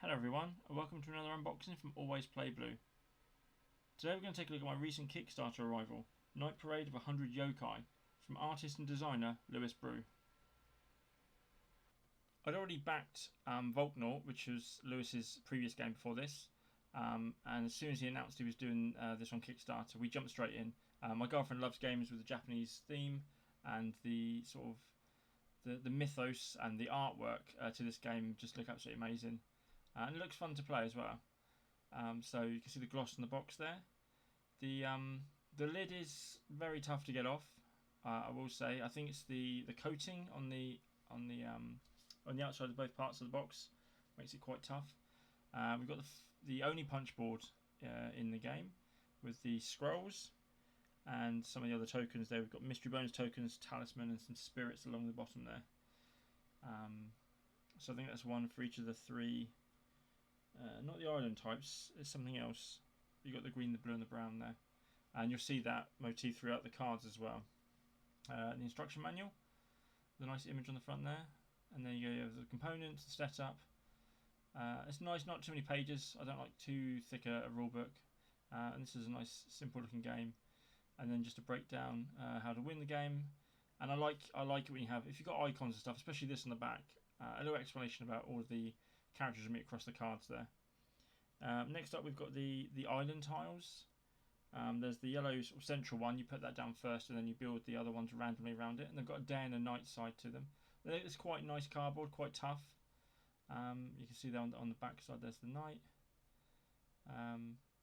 Hello everyone, and welcome to another unboxing from Always Play Blue. Today we're going to take a look at my recent Kickstarter arrival, Night Parade of 100 Yokai, from artist and designer Luis Brueh. I'd already backed Volknaut, which was Lewis's previous game before this, and as soon as he announced he was doing this on Kickstarter, we jumped straight in. My girlfriend loves games with a Japanese theme, and the sort of the mythos and the artwork to this game just look absolutely amazing. And it looks fun to play as well. So you can see the gloss on the box there. The lid is very tough to get off. I will say. I think it's the coating on the outside of both parts of the box makes it quite tough. We've got the only punch board in the game with the scrolls and some of the other tokens there. We've got mystery bonus tokens, talisman, and some spirits along the bottom there. So I think that's one for each of the three. Not the island types, it's something else. You've got the green, the blue and the brown there. And you'll see that motif throughout the cards as well. The instruction manual, the nice image on the front there. And then you have the components, the setup. It's nice, not too many pages. I don't like too thick a rule book. And this is a nice simple looking game. And then just a breakdown how to win the game. And I like it when you have, if you've got icons and stuff, especially this on the back, a little explanation about all of the characters you meet across the cards there. Next up we've got the island tiles. There's the yellow sort of central one, you put that down first and then you build the other ones randomly around it, and they've got a day and a night side to them. It's quite nice cardboard, quite tough. You can see there on the back side there's the night.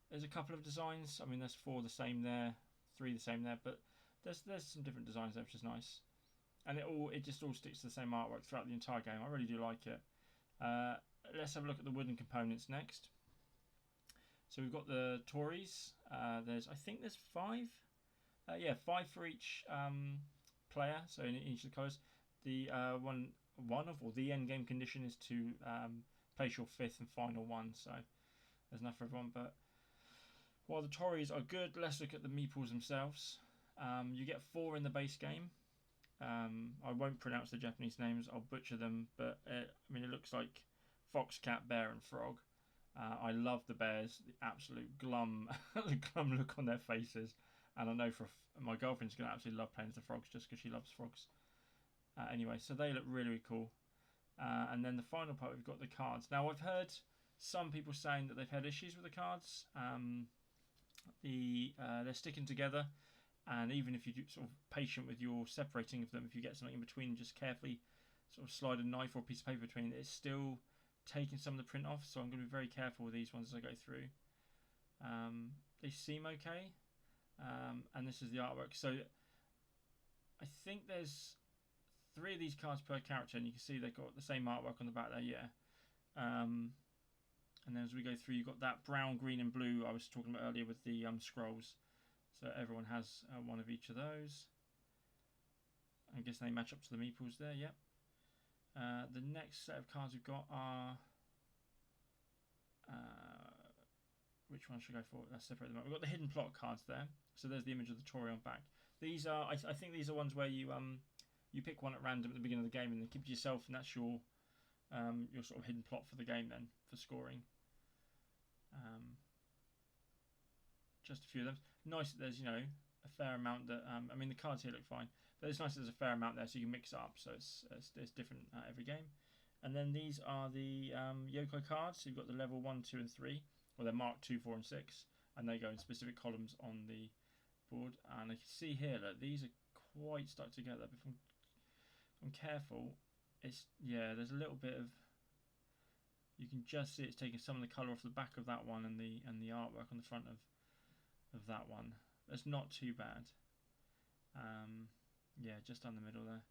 There's a couple of designs, I mean there's 4 the same there, 3 the same there, but there's some different designs there which is nice. And it just all sticks to the same artwork throughout the entire game. I really do like it. Let's have a look at the wooden components next. So we've got the Tories. I think there's 5. 5 for each player. So in each of the colours. The the end game condition is to place your 5th and final one. So there's enough for everyone. But while the Tories are good, let's look at the meeples themselves. You get 4 in the base game. I won't pronounce the Japanese names. I'll butcher them. But it looks like fox, cat, bear and frog. I love the bears, the absolute glum look on their faces, and I know my girlfriend's going to absolutely love playing as the frogs just because she loves frogs. Anyway, so they look really, really cool. And then the final part, we've got the cards. Now I've heard some people saying that they've had issues with the cards. They're sticking together, and even if you're sort of patient with your separating of them, if you get something in between, just carefully sort of slide a knife or a piece of paper between, it's still taking some of the print off, so I'm going to be very careful with these ones as I go through. They seem okay, and this is the artwork. So I think there's 3 of these cards per character, and you can see they've got the same artwork on the back there, yeah. And then as we go through, you've got that brown, green and blue I was talking about earlier with the scrolls. So everyone has one of each of those. I guess they match up to the meeples there, yep. The next set of cards we've got are which one should I go for? Let's separate them up. We've got the hidden plot cards there. So there's the image of the Tory on back. These are, I think these are ones where you pick one at random at the beginning of the game and then keep it to yourself, and that's your sort of hidden plot for the game then for scoring. Just a few of them. Nice that there's a fair amount that the cards here look fine, but it's nice that there's a fair amount there so you can mix it up, so it's different every game. And then these are the yokai cards. So you've got the level 1, 2 and 3, well they're marked 2, 4 and 6, and they go in specific columns on the board. And I can see here that these are quite stuck together, but if I'm careful, there's a little bit of, you can just see it's taking some of the colour off the back of that one and the artwork on the front of that one. It's not too bad. Just down the middle there.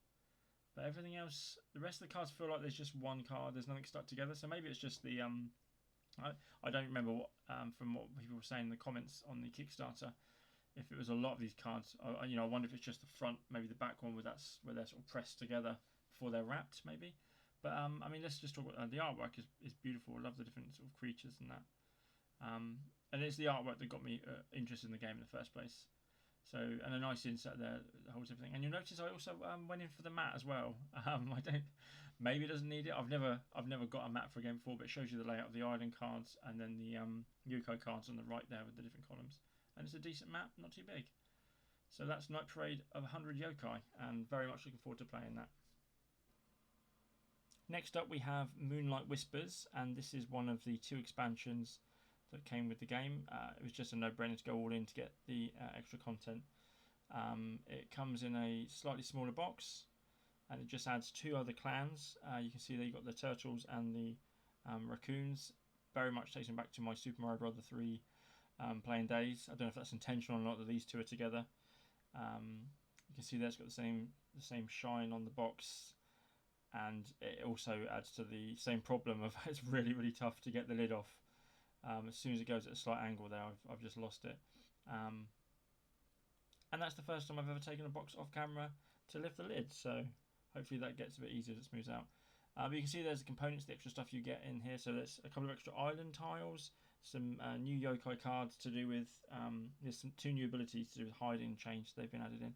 But everything else, the rest of the cards feel like there's just one card. There's nothing stuck together. So maybe it's just the I don't remember what from what people were saying in the comments on the Kickstarter, if it was a lot of these cards. I wonder if it's just the front, maybe the back one where they're sort of pressed together before they're wrapped, maybe. But let's just talk about the artwork is beautiful. I love the different sort of creatures and that. And it's the artwork that got me interested in the game in the first place. So, and a nice insert there that holds everything. And you'll notice I also went in for the mat as well. I don't. Maybe it doesn't need it. I've never got a mat for a game before, but it shows you the layout of the island cards and then the yokai cards on the right there with the different columns. And it's a decent map, not too big. So that's Night Parade of 100 yokai, and very much looking forward to playing that. Next up we have Moonlight Whispers, and this is one of the 2 expansions that came with the game. It was just a no-brainer to go all in to get the extra content. It comes in a slightly smaller box, and it just adds 2 other clans. You can see there you've got the turtles and the raccoons. Very much takes me back to my Super Mario Bros. 3 playing days. I don't know if that's intentional or not that these 2 are together. You can see there it's got the same shine on the box, and it also adds to the same problem of it's really tough to get the lid off. As soon as it goes at a slight angle there, I've just lost it. And that's the first time I've ever taken a box off camera to lift the lid, so hopefully that gets a bit easier as it smooths out. But you can see there's the components, the extra stuff you get in here. So there's a couple of extra island tiles, some new yokai cards to do with, there's some 2 new abilities to do with hiding and change they've been added in.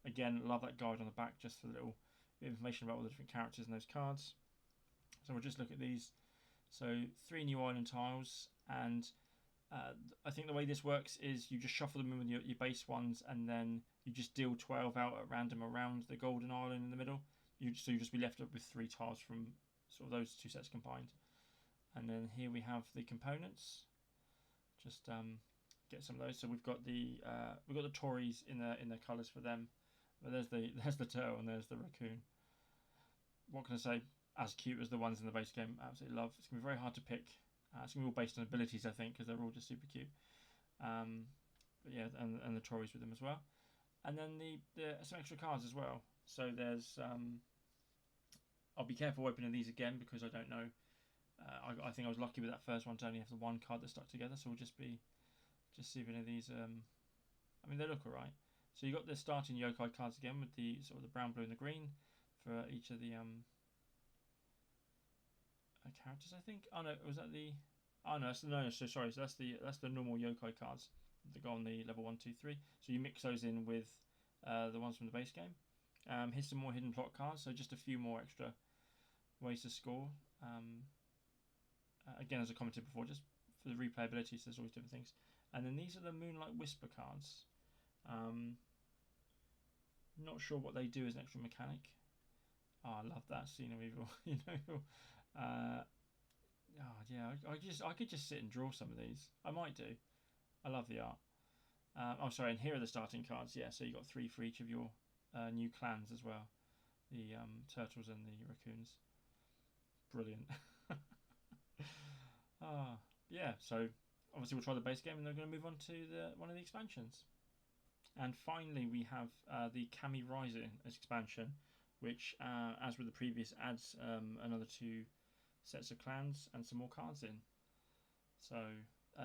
Again, love that guide on the back just for a little bit of information about all the different characters in those cards. So we'll just look at these. So 3 new island tiles, and I think the way this works is you just shuffle them in with your base ones, and then you just deal 12 out at random around the golden island in the middle. So you just be left up with 3 tiles from sort of those 2 sets combined. And then here we have the components. Just get some of those. So we've got the Tories in their colours for them. But there's the turtle and there's the raccoon. What can I say? As cute as the ones in the base game, absolutely love. It's gonna be very hard to pick. It's gonna be all based on abilities, I think, because they're all just super cute. But yeah, and the Tories with them as well. And then some extra cards as well. So there's I'll be careful opening these again because I don't know. I think I was lucky with that first one to only have the 1 card that stuck together. So we'll just see if any of these. I mean, they look alright. So you got the starting yokai cards again with the sort of the brown, blue, and the green for each of the characters. I think. Oh no, was that the? Oh no, so sorry. So that's the normal yokai cards that go on the level 1, 2, 3. So you mix those in with the ones from the base game. Here's some more hidden plot cards. So just a few more extra ways to score. Again, as I commented before, just for the replayability, so there's always different things. And then these are the Moonlight Whisper cards. Not sure what they do as an extra mechanic. Oh, I love that scene of evil. You know. I could just sit and draw some of these. I might do. I love the art. Oh, sorry. And here are the starting cards. Yeah, so you got 3 for each of your new clans as well. The turtles and the raccoons. Brilliant. Yeah. So obviously we'll try the base game, and then we're going to move on to one of the expansions. And finally, we have the Kami Rising expansion, which, as with the previous, adds another 2 sets of clans and some more cards in. So,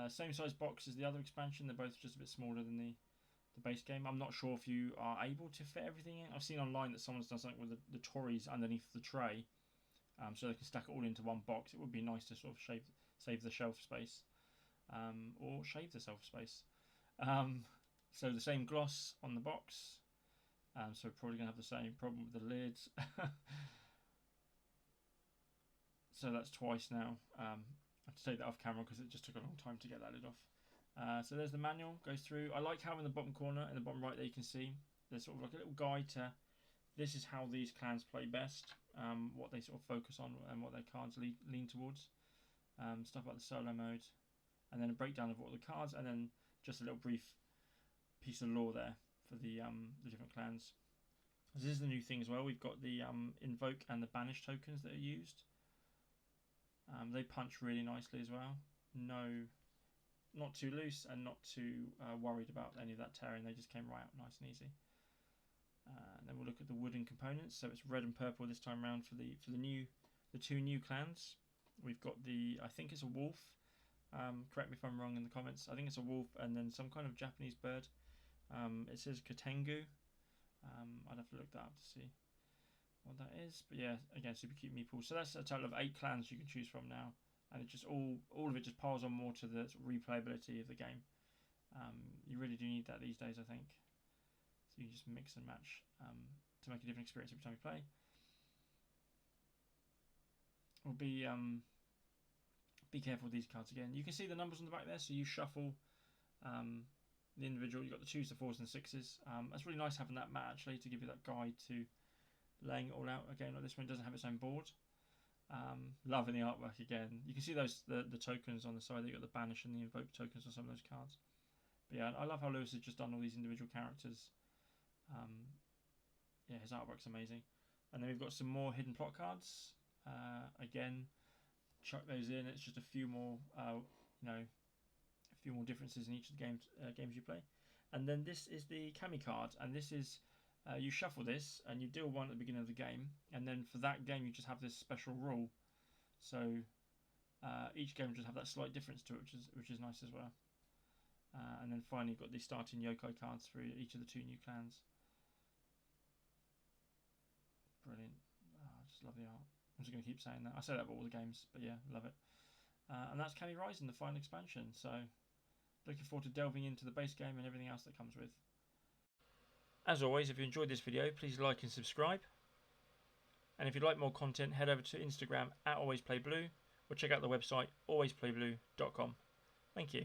same size box as the other expansion. They're both just a bit smaller than the base game. I'm not sure if you are able to fit everything in. I've seen online that someone's done something with the Tories underneath the tray, so they can stack it all into one box. It would be nice to sort of save the shelf space, or shave the shelf space. So the same gloss on the box. So we're probably going to have the same problem with the lids. So that's twice now. I have to take that off camera because it just took a long time to get that lid off. So there's the manual, goes through. I like how in the bottom corner, in the bottom right there, you can see there's sort of like a little guide to this is how these clans play best, what they sort of focus on and what their cards lean towards. Stuff like the solo mode, and then a breakdown of all the cards, and then just a little brief piece of lore there for the different clans. This is the new thing as well. We've got the invoke and the banish tokens that are used. They punch really nicely as well. Not too loose and not too worried about any of that tearing. They just came right out nice and easy. And then we'll look at the wooden components. So it's red and purple this time around for the 2 new clans. We've got I think it's a wolf. Correct me if I'm wrong in the comments. I think it's a wolf and then some kind of Japanese bird. It says Katengu. I'd have to look that up to see what that is. But yeah, again, super cute meeples. So that's a total of 8 clans you can choose from now. And it just all of it just piles on more to the sort of replayability of the game. You really do need that these days, I think. So you can just mix and match to make a different experience every time you play. We'll be careful with these cards again. You can see the numbers on the back there, so you shuffle the individual. You've got the 2s, the 4s, and the 6s. That's really nice having that mat actually to give you that guide to laying it all out. Again, like this one doesn't have its own board. Loving the artwork again. You can see those the tokens on the side. You've got the banish and the invoke tokens on some of those cards. But yeah, I love how Lewis has just done all these individual characters. Yeah, his artwork's amazing. And then we've got some more hidden plot cards. Again, chuck those in. It's just a few more, a few more differences in each of the games you play. And then this is the Kami card, and this is you shuffle this and you deal one at the beginning of the game, and then for that game you just have this special rule. So each game will just have that slight difference to it, which is nice as well. And then finally you've got the starting yokai cards for each of the 2 new clans. Brilliant. Oh, I just love the art. I'm just going to keep saying that. I say that about all the games, but yeah, love it. And that's Kami Rising, the final expansion. So looking forward to delving into the base game and everything else that comes with. As always, if you enjoyed this video, please like and subscribe. And if you'd like more content, head over to Instagram @alwaysplayblue or check out the website alwaysplayblue.com. Thank you.